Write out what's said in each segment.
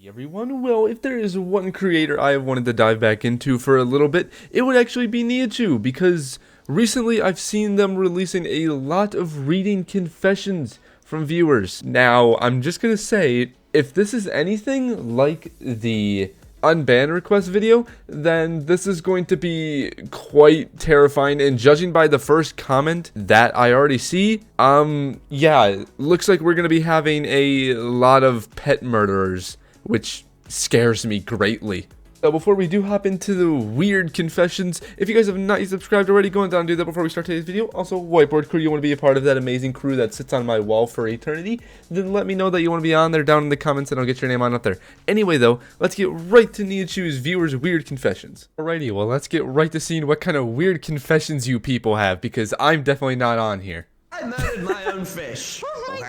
Everyone, well, if there is one creator I have wanted to dive back into for a little bit, it would actually be Nihachu, because recently I've seen them releasing a lot of reading confessions from viewers. Now, I'm just gonna say, if this is anything like the unban request video, then this is going to be quite terrifying, and judging by the first comment that I already see, yeah, looks like we're gonna be having a lot of pet murderers, which scares me greatly. So before we do hop into the weird confessions, if you guys have not yet subscribed already, go on down and do that before we start today's video. Also, whiteboard crew, you want to be a part of that amazing crew that sits on my wall for eternity, then let me know that you want to be on there down in the comments and I'll get your name on up there. Anyway though, let's get right to Nihachu's viewers' weird confessions. Alrighty, well let's get right to seeing what kind of weird confessions you people have, because I'm definitely not on here. I murdered my own fish.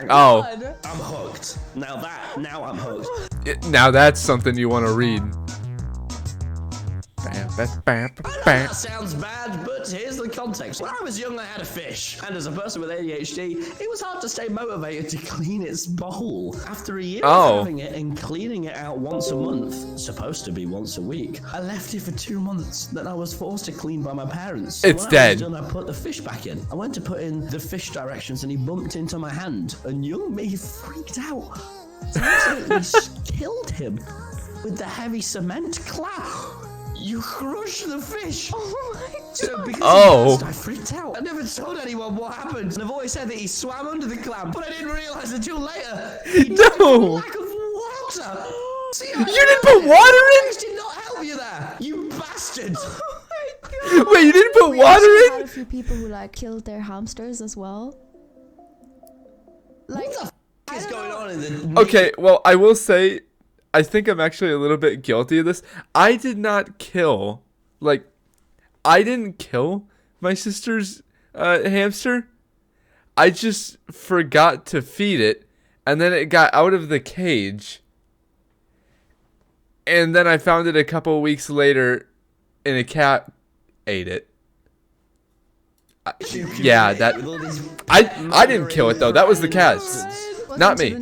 Oh. I'm hooked. Now I'm hooked. Now that's something you want to read. I know that sounds bad, but here's the context. When I was young, I had a fish, and as a person with ADHD, it was hard to stay motivated to clean its bowl. After a year of having it and cleaning it out once a month, supposed to be once a week, I left it for 2 months. Then I was forced to clean by my parents. So it's dead. I put the fish back in. I went to put in the fish directions, and he bumped into my hand, and young me freaked out. So I absolutely killed him with the heavy cement clap. You crushed the fish! Oh my god! So because of that, I freaked out. I never told anyone what happened. And I've always said that he swam under the clamp, but I didn't realize until later. He died from lack of water! See, you didn't put water in? Did not help you there, you bastard! Oh my god! Wait, you didn't put water in? Had a few people who like killed their hamsters as well. Like, what the f is going on in the... Okay, well, I will say, I think I'm actually a little bit guilty of this. I did not kill, I didn't kill my sister's hamster. I just forgot to feed it, and then it got out of the cage. And then I found it a couple weeks later, and a cat ate it. Yeah, that... I didn't kill it, though. That was the cat's. Not me.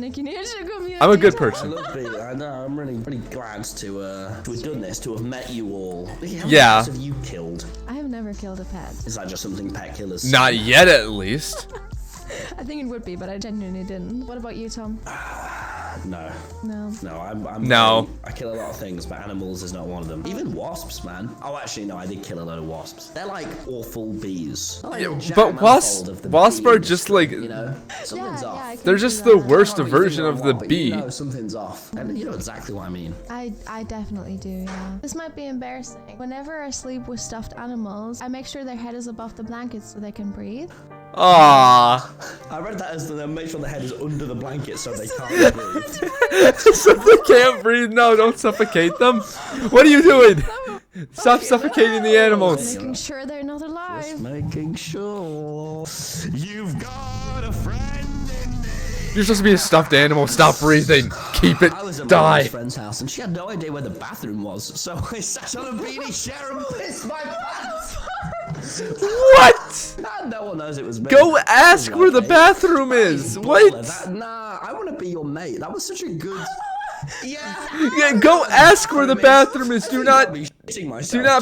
I'm a good person. I know. I'm really glad to have done this, to have met you all. Yeah. How many have you killed? I have never killed a pet. Is that just something pet killers? Not yet, at least. I think it would be, but I genuinely didn't. What about you, Tom? No. No. No, I'm no. I kill a lot of things, but animals is not one of them. Even wasps, man. Oh, actually, no, I did kill a lot of wasps. They're like awful bees. Like but wasps are just like, you know, something's off. They're just the worst version of the bee. You know, something's off, and you know exactly what I mean. I definitely do. Yeah. This might be embarrassing. Whenever I sleep with stuffed animals, I make sure their head is above the blanket so they can breathe. Aww. I read that as the make sure the head is under the blanket so they can't breathe. So they can't breathe? No, don't suffocate them. What are you doing? Stop suffocating the animals. Making sure they're not alive. Just making sure. You've got a friend in me. You're supposed to be a stuffed animal. Stop breathing. Keep it. I was at Die. my friend's house and she had no idea where the bathroom was, so I sat on a beanie chair and pissed my pants. What? No one knows it was me. Go ask where the bathroom is. What? Nah, I want to be your mate. That was such a good... Yeah, go ask where the bathroom is. Do not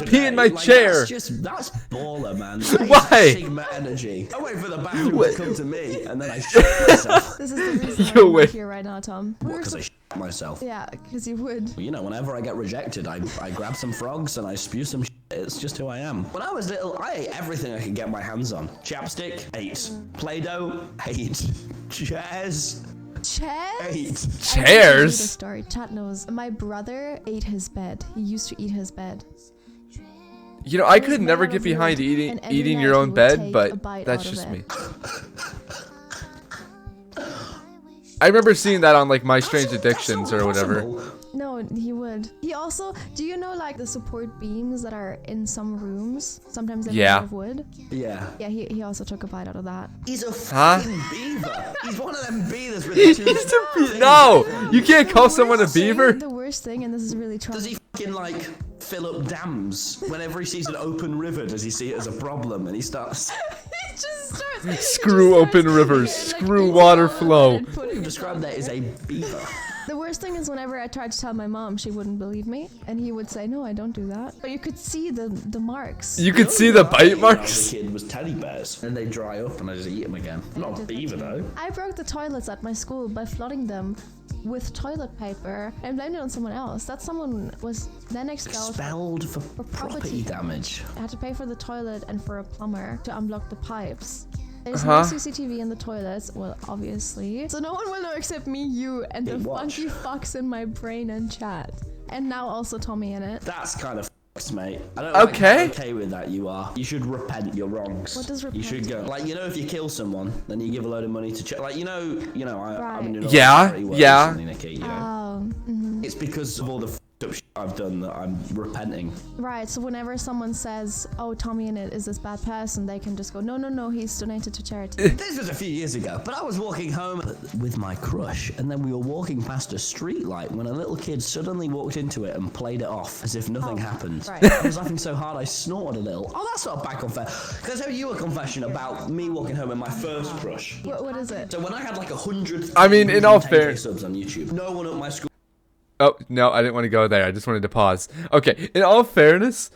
pee in my chair. That's baller, man. Why? Sigma energy. I wait for the bathroom to come to me, and then I shit myself. This is the reason why I'm here right now, Tom. What, because I shit myself? Yeah, because you would. Well, you know, whenever I get rejected, I grab some frogs and I spew some shit. It's just who I am. When I was little, I ate everything I could get my hands on. Chapstick, ate. Play-Doh, ate. Chairs. Chairs? Chairs? The story. Chat knows. My brother ate his bed. He used to eat his bed. You know, I could never get behind eating your own bed, but that's just me. I remember seeing that on like My Strange Addictions or whatever. No, he would. He also, do you know like the support beams that are in some rooms? Sometimes they're made out of wood. Yeah. Yeah, he also took a bite out of that. He's a fucking beaver. He's one of them beavers with two. No, you can't call someone a beaver. The worst thing, and this is really tragic. Does he fucking like fill up dams whenever he sees an open river? Does he see it as a problem and he starts? He just Screw open rivers. Screw water flow. You described that as a beaver. The worst thing is whenever I tried to tell my mom, she wouldn't believe me, and he would say, "No, I don't do that." But you could see the marks. You could see the bite When I was marks. a kid was teddy bears, and they dry up, and I just eat them again. I'm not a beaver though. I broke the toilets at my school by flooding them with toilet paper and blamed it on someone else. That someone was then Expelled for property damage. I had to pay for the toilet and for a plumber to unblock the pipes. There's no CCTV in the toilets, well, obviously. So no one will know except me, you, and the funky fucks in my brain and chat. And now also Tommyinnit. That's kind of mate. I don't like how okay with that you are. You should repent your wrongs. What does repent? You should go. Like, you know, if you kill someone, then you give a load of money to like, you know, I'm in yeah. Niki, you know? Mm-hmm. It's because of all the up shit I've done that I'm repenting. Right, so whenever someone says, "Oh, Tommyinnit is this bad person," they can just go, no, he's donated to charity. This was a few years ago, but I was walking home with my crush, and then we were walking past a street light when a little kid suddenly walked into it and played it off as if nothing happened. Right. I was laughing so hard I snorted a little. Oh, that's not a bad confession. Can I tell you a confession about me walking home with my first crush? What is it? So when I had like 100, I mean, in all fairness, subs on YouTube, no one at my school. Oh, no, I didn't want to go there. I just wanted to pause. Okay, in all fairness,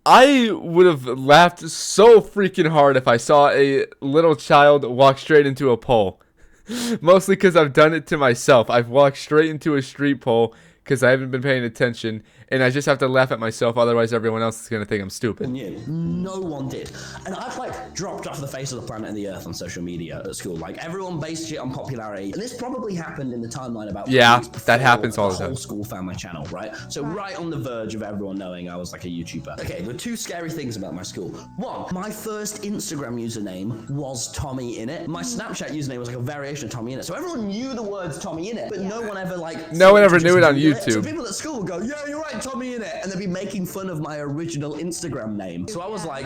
I would have laughed so freaking hard if I saw a little child walk straight into a pole. Mostly because I've done it to myself. I've walked straight into a street pole because I haven't been paying attention, and I just have to laugh at myself, otherwise everyone else is going to think I'm stupid. No one did. And I've like dropped off the face of the planet and the earth on social media at school. Like everyone based it on popularity. And this probably happened in the timeline about that happens all the time. Whole school found my channel, right? So right on the verge of everyone knowing I was like a YouTuber. Okay, there were two scary things about my school. One, my first Instagram username was Tommyinnit. My Snapchat username was like a variation of Tommyinnit. So everyone knew the words Tommyinnit, but no one ever like... No one ever knew it on YouTube. So people at school would go, "Yeah, you're right, Tommyinnit," and they'd be making fun of my original Instagram name. So I was like,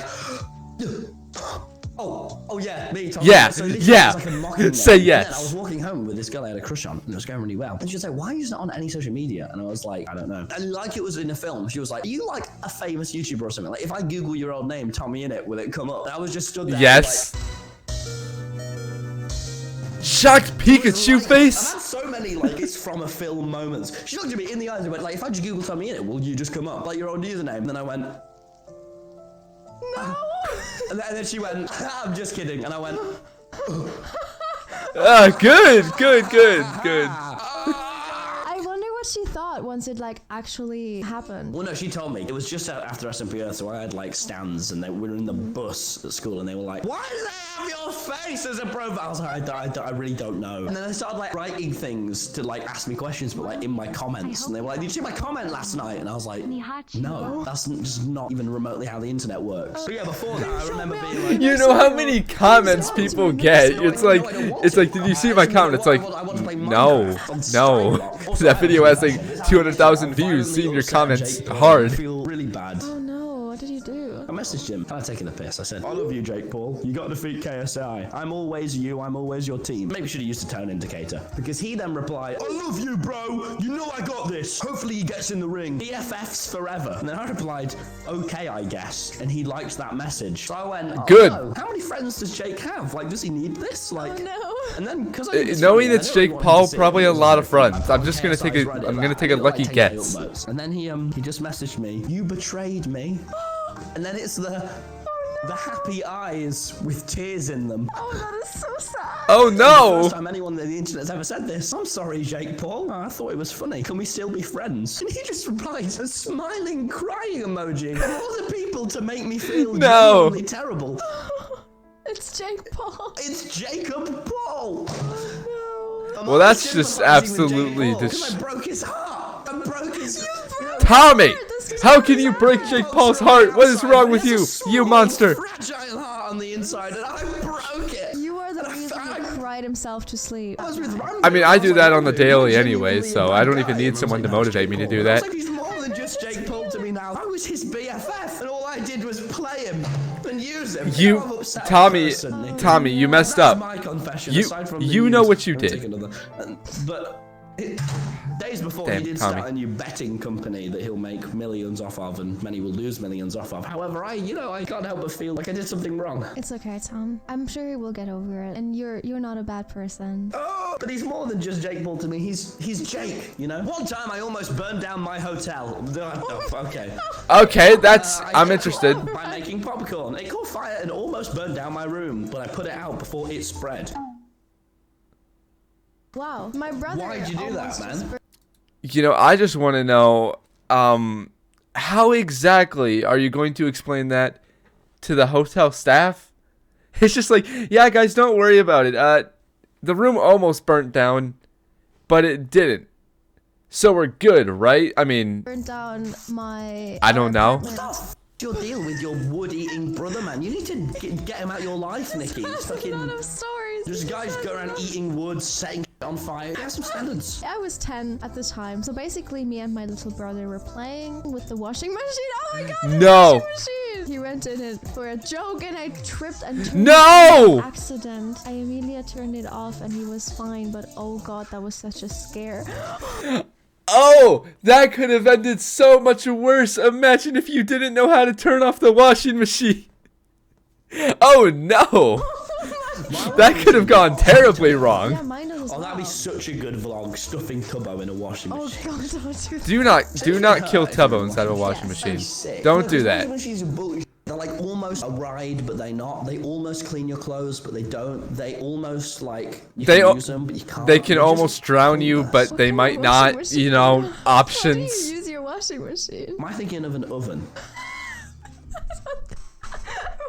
oh yeah, me, Tommyinnit. Yeah, so this yeah. was like a mocking Say name. yes. And then I was walking home with this girl I had a crush on, and it was going really well. And she was like, "Why are you not on any social media?" And I was like, "I don't know." And like it was in a film, she was like, "Are you like a famous YouTuber or something? Like if I Google your old name, Tommyinnit, will it come up?" And I was just stood there. Yes. Like, shocked Pikachu face. I've had so many like it's from a film moments. She looked at me in the eyes and went like, "If I just Google Tommyinnit, will you just come up like your old username?" And then I went, "No." And then she went, "I'm just kidding." And I went, Good. I wonder what she thought once it like actually happened. well, no, she told me. It was just after SMP Earth, so I had like stands, and they were in the bus at school, and they were like, "Why do they have your face as a profile?" I was like, I really don't know. And then they started like writing things to like ask me questions, but like in my comments, and they were like, "Did you see my comment last night?" And I was like, "No, that's just not even remotely how the internet works." But yeah, before that, I remember being like, You know how many comments people get? It's like, did you see my comment? It's like, no. That video has like 200,000 views. Seeing your comments hard. I feel really bad. Oh no, what did you do? I messaged him, kind of taking the piss. I said, "I love you, Jake Paul. You got to defeat KSI. I'm always you. I'm always your team." Maybe we should have used a tone indicator. Because he then replied, "I love you, bro. You know I got this. Hopefully he gets in the ring. BFFs forever." And then I replied, "Okay, I guess." And he liked that message. So I went, Good. No. How many friends does Jake have? Like, does he need this? Like, No. and then, because Knowing it's Jake Paul, probably a lot of friends. I'm just gonna take a lucky guess. And then he just messaged me, "You betrayed me." And then it's the happy eyes with tears in them. Oh, that is so sad. Oh no! First time anyone on the internet's ever said this. "I'm sorry, Jake Paul. I thought it was funny. Can we still be friends?" And he just replied a smiling, crying emoji. Of all the people to make me feel genuinely terrible. It's Jake Paul. It's Jacob Paul. No. Well, that's just absolutely I broke his heart. I broke his. Tommy! How can you break Jake Paul's heart? What is wrong with you? You monster! Fragile heart on the inside, and I broke it. You are the reason he cried himself to sleep. I mean, I do that on the daily anyway, so I don't even need someone to motivate me to do that. It's like he's more than just Jake Paul to me now. I was his BFF, and all I did was play him and use him. Tommy, you messed up. My confession. You know what you did. But Days before, Damn, he did Tommy. start a new betting company that he'll make millions off of, and many will lose millions off of. However, I can't help but feel like I did something wrong. It's okay, Tom. I'm sure he will get over it, and you're not a bad person. Oh, but he's more than just Jake Paul to me. He's Jake, you know? One time I almost burned down my hotel. Okay. Okay, that's I'm interested. By making popcorn. It caught fire and almost burned down my room, but I put it out before it spread. Wow, my brother. Why'd you do that, man? You know, I just want to know, how exactly are you going to explain that to the hotel staff? It's just like, yeah, guys, don't worry about it. The room almost burnt down, but it didn't. So we're good, right? I mean, Burned down my. I don't know. apartment. What's your deal with your wood-eating brother, man? You need to get him out of your life, Nikki. It's That's a lot fucking... of stories. Just guys go around eating wood, setting on fire. Have some standards. I was 10 at the time, so basically me and my little brother were playing with the washing machine. Oh my god, the No. washing machine! He went in it for a joke and I tripped and turned No! it on by accident. I immediately turned it off and he was fine, but oh god, that was such a scare. Oh, that could have ended so much worse. Imagine if you didn't know how to turn off the washing machine. Oh no. That could have gone terribly Yeah, wrong. mine does as Oh, that'd be well. such a good vlog, stuffing Tubbo in a washing Oh machine. god, don't do that. Do not kill Tubbo inside of a washing Yes. machine. Sick. Don't No, do 'cause that. washing machines are bullshit. They're like almost a ride, but they not. They almost clean your clothes, but they don't. They almost like you They can use them, but you can't. They can They're just almost drown you, pointless. but they What might kind of washing not, machine? you know, How do options. you use your washing machine? Am I thinking of an oven?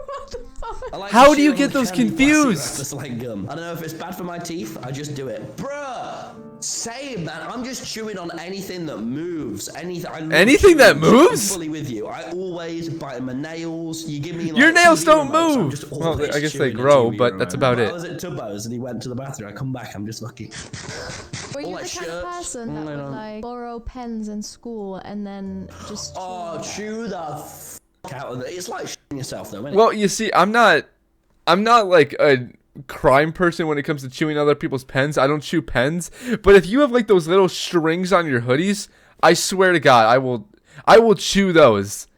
What the fuck? I like How to do you chew on get the those candy confused? plastic wrappers like gum. I don't know if it's bad for my teeth. I just do it, bruh. Same, man. I'm just chewing on anything that moves. Anything. Anything that moves? I'm fully with you. I always bite my nails. You give me like Your nails TV don't remotes, I'm move. just Well, always I guess they chewing a grow, TV but that's remote. about I it. was at Tubbo's and he went to the bathroom. I come back. I'm just lucky. Were you All the that kind of shirts. person that I would don't- like borrow pens in school and then just Oh, chew the f out of it. It's like shitting yourself though, isn't it? Well, you see, I'm not like a crime person when it comes to chewing other people's pens. I don't chew pens. But if you have like those little strings on your hoodies, I swear to God, I will chew those.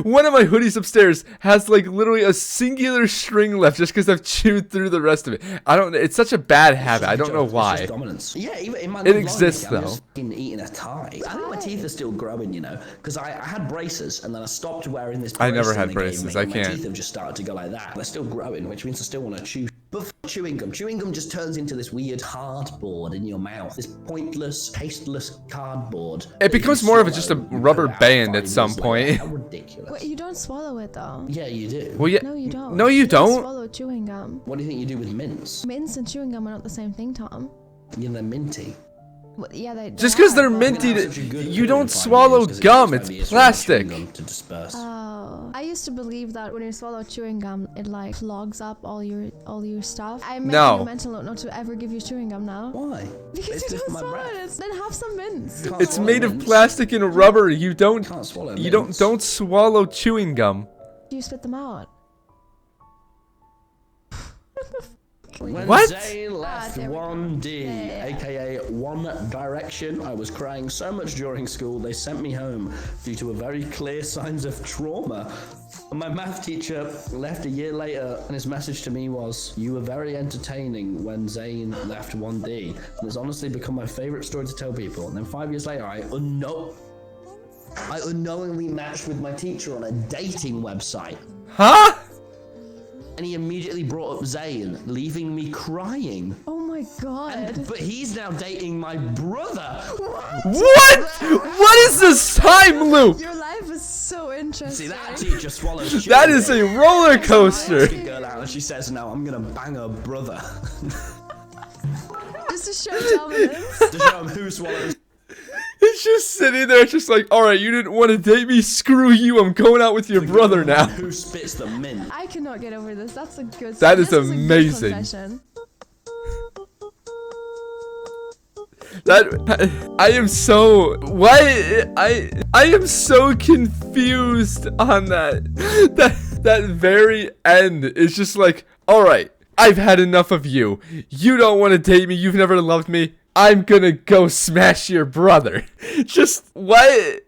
One of my hoodies upstairs has like literally a singular string left just because I've chewed through the rest of it. It's such a bad habit. I don't know It's why. just dominance. Yeah, even in my It life, exists, I'm though. just fucking eating a tie. I think my teeth are still growing, you know, because I had braces and then I stopped wearing this. I never brace had they gave braces, me, I and can't. My teeth have just started to go like that. They're still growing, which means I still want to chew. But f chewing gum. Chewing gum just turns into this weird cardboard in your mouth. This pointless, tasteless cardboard. It becomes more of just a rubber band at some point. How ridiculous. Wait, you don't swallow it though. Yeah, you do. Well, yeah. No, you don't. No, you don't. Swallow chewing gum. What do you think you do with mints? Mints and chewing gum are not the same thing, Tom. You know, they're minty. Well, yeah, they. Just because they're but- minty, Have such a good you period don't in 5 swallow years, 'cause it gum. takes It's 5 years for plastic. chewing gum to disperse. Oh, I used to believe that when you swallow chewing gum, it like clogs up all your stuff. I'm No. making a mental note not to ever give you chewing gum now. Why? Because It's you good for don't my swallow breath. it. Then have some mints. Can't It's swallow made of mints. plastic and rubber. You don't Can't swallow you mints. don't swallow chewing gum. You spit them out. When What? Zayn left there we go. 1D, Yeah. aka One Direction, I was crying so much during school they sent me home due to a very clear signs of trauma. And my math teacher left a year later, and his message to me was, "You were very entertaining when Zayn left 1D." And it's honestly become my favorite story to tell people. And then 5 years later, I unknowingly matched with my teacher on a dating website. Huh? And he immediately brought up Zayn, leaving me crying. Oh my god. But he's now dating my brother. What? What is this time loop? Your life is so interesting. See, that teacher swallows. That is a roller coaster. Fucking girl out, and she says, "No, I'm gonna bang her brother." Just to show dominance. To show him who swallows. It's just sitting there, just like, all right, you didn't want to date me. Screw you. I'm going out with your brother now. Who spits the mint? I cannot get over this. That's a good. That is this a good amazing. confession. That I am so why I am so confused on that. That very end is just like, all right, I've had enough of you. You don't want to date me. You've never loved me. I'm gonna go smash your brother. Just what?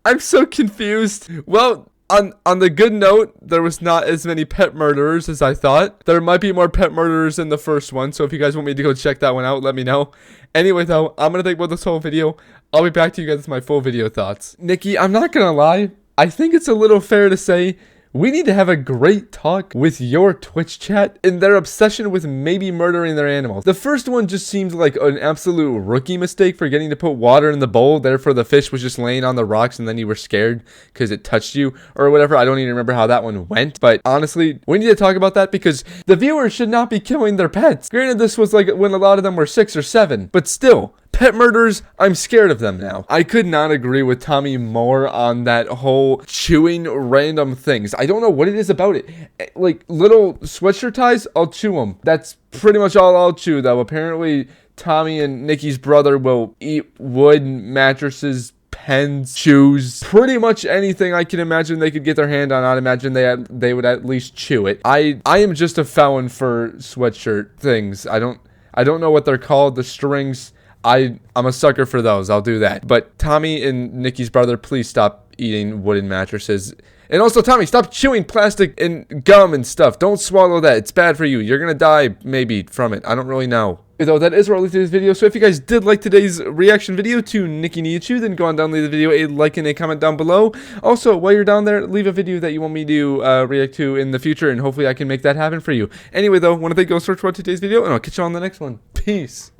I'm so confused. Well, on the good note, there was not as many pet murderers as I thought. There might be more pet murderers in the first one, so if you guys want me to go check that one out, let me know. Anyway, though, I'm gonna think about this whole video. I'll be back to you guys with my full video thoughts. Niki, I'm not gonna lie. I think it's a little fair to say we need to have a great talk with your Twitch chat in their obsession with maybe murdering their animals. The first one just seems like an absolute rookie mistake, forgetting to put water in the bowl. Therefore, the fish was just laying on the rocks and then you were scared because it touched you or whatever. I don't even remember how that one went. But honestly, we need to talk about that because the viewers should not be killing their pets. Granted, this was like when a lot of them were 6 or 7, but still. Pet murders, I'm scared of them now. I could not agree with Tommy more on that whole chewing random things. I don't know what it is about it. Like little sweatshirt ties, I'll chew them. That's pretty much all I'll chew though. Apparently Tommy and Niki's brother will eat wood, mattresses, pens, shoes, pretty much anything I can imagine they could get their hand on. I'd imagine they would at least chew it. I am just a felon for sweatshirt things. I don't know what they're called, the strings. I'm a sucker for those. I'll do that. But Tommy and Niki's brother, please stop eating wooden mattresses. And also, Tommy, stop chewing plastic and gum and stuff. Don't swallow that. It's bad for you. You're going to die, maybe, from it. I don't really know. Though that is where I'll leave today's video. So if you guys did like today's reaction video to Niki Nihachu, then go on down, leave the video a like and a comment down below. Also, while you're down there, leave a video that you want me to react to in the future, and hopefully I can make that happen for you. Anyway, though, want to thank you all so much for today's video, and I'll catch you on the next one. Peace.